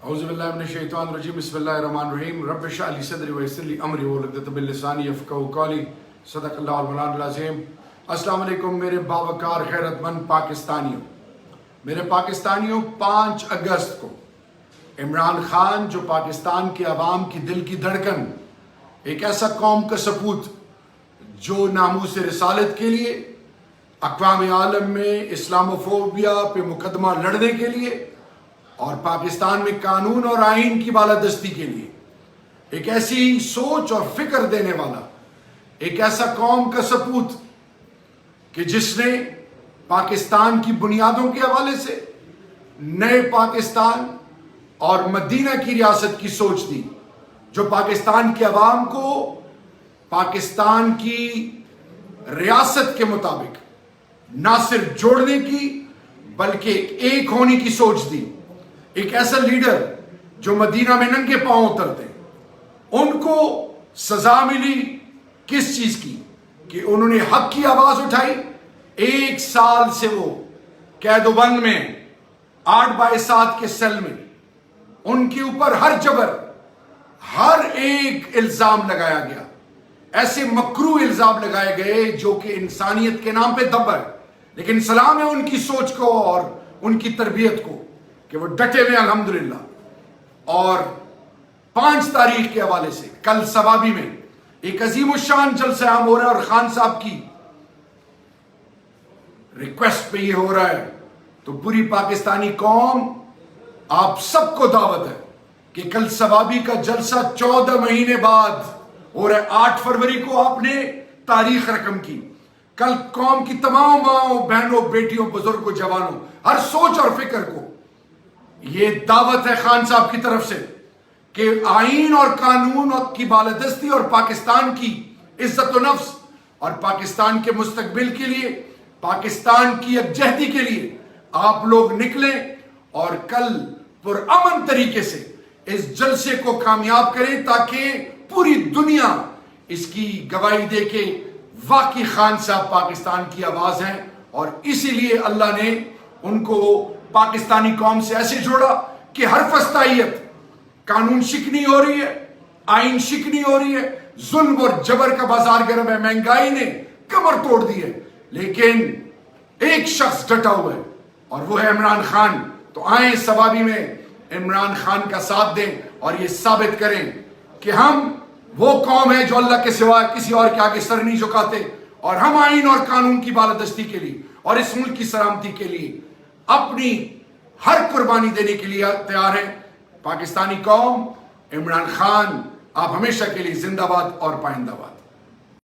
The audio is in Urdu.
اعوذ باللہ من الشیطان الرجیم بسم اللہ الرحمن الرحیم رب اشرح لی صدری ویسر لی امری واحلل عقدۃ من لسانی یفقہوا قولی صدق اللہ المولانا العظیم۔ السلام علیکم میرے باوقار خیرت مند پاکستانیوں۔ میرے پاکستانیوں، 5 اگست کو عمران خان جو پاکستان کے عوام کی دل کی دھڑکن، ایک ایسا قوم کا سپوت جو ناموس رسالت کے لیے اقوام عالم میں اسلاموفوبیا پہ مقدمہ لڑنے کے لیے اور پاکستان میں قانون اور آئین کی بالادستی کے لیے ایک ایسی سوچ اور فکر دینے والا ایک ایسا قوم کا سپوت کہ جس نے پاکستان کی بنیادوں کے حوالے سے نئے پاکستان اور مدینہ کی ریاست کی سوچ دی، جو پاکستان کے عوام کو پاکستان کی ریاست کے مطابق نہ صرف جوڑنے کی بلکہ ایک ہونے کی سوچ دی۔ ایک ایسا لیڈر جو مدینہ میں ننگے پاؤں اترتے، ان کو سزا ملی کس چیز کی؟ کہ انہوں نے حق کی آواز اٹھائی۔ 1 سال سے وہ قید و بند میں 8x7 کے سیل میں، ان کے اوپر ہر جبر، ہر ایک الزام لگایا گیا، ایسے مکروہ الزام لگائے گئے جو کہ انسانیت کے نام پہ دب ہے، لیکن سلام ہے ان کی سوچ کو اور ان کی تربیت کو کہ وہ ڈٹے ہوئے الحمدللہ۔ اور 5 تاریخ کے حوالے سے کل سوابی میں ایک عظیم الشان جلسہ عام ہو رہا ہے، اور خان صاحب کی ریکویسٹ پہ یہ ہو رہا ہے، تو پوری پاکستانی قوم، آپ سب کو دعوت ہے کہ کل سوابی کا جلسہ 14 مہینے بعد ہو رہا ہے۔ 8 فروری کو آپ نے تاریخ رقم کی۔ کل قوم کی تمام ماؤں، بہنوں، بیٹیوں، بزرگوں، جوانوں، ہر سوچ اور فکر کو یہ دعوت ہے خان صاحب کی طرف سے کہ آئین اور قانون کی بالادستی اور پاکستان کی عزت و نفس اور پاکستان کے مستقبل کے لیے، پاکستان کی یکجہتی کے لیے آپ لوگ نکلیں اور کل پرامن طریقے سے اس جلسے کو کامیاب کریں، تاکہ پوری دنیا اس کی گواہی دے کہ واقعی خان صاحب پاکستان کی آواز ہیں۔ اور اسی لیے اللہ نے ان کو پاکستانی قوم سے ایسے جوڑا کہ ہر فستائیت، قانون شکنی ہو رہی ہے، آئین شکنی ہو رہی ہے، ظلم اور جبر کا بازار گرم ہے، مہنگائی نے کمر توڑ دی ہے، لیکن ایک شخص ڈٹا ہوا ہے اور وہ ہے عمران خان۔ تو آئیں سوابی میں عمران خان کا ساتھ دیں اور یہ ثابت کریں کہ ہم وہ قوم ہے جو اللہ کے سوا کسی اور کے آگے سر نہیں جھکاتے، اور ہم آئین اور قانون کی بالادستی کے لیے اور اس ملک کی سلامتی کے لیے اپنی ہر قربانی دینے کے لیے تیار ہیں۔ پاکستانی قوم، عمران خان، آپ ہمیشہ کے لیے زندہ باد اور پائندہ باد۔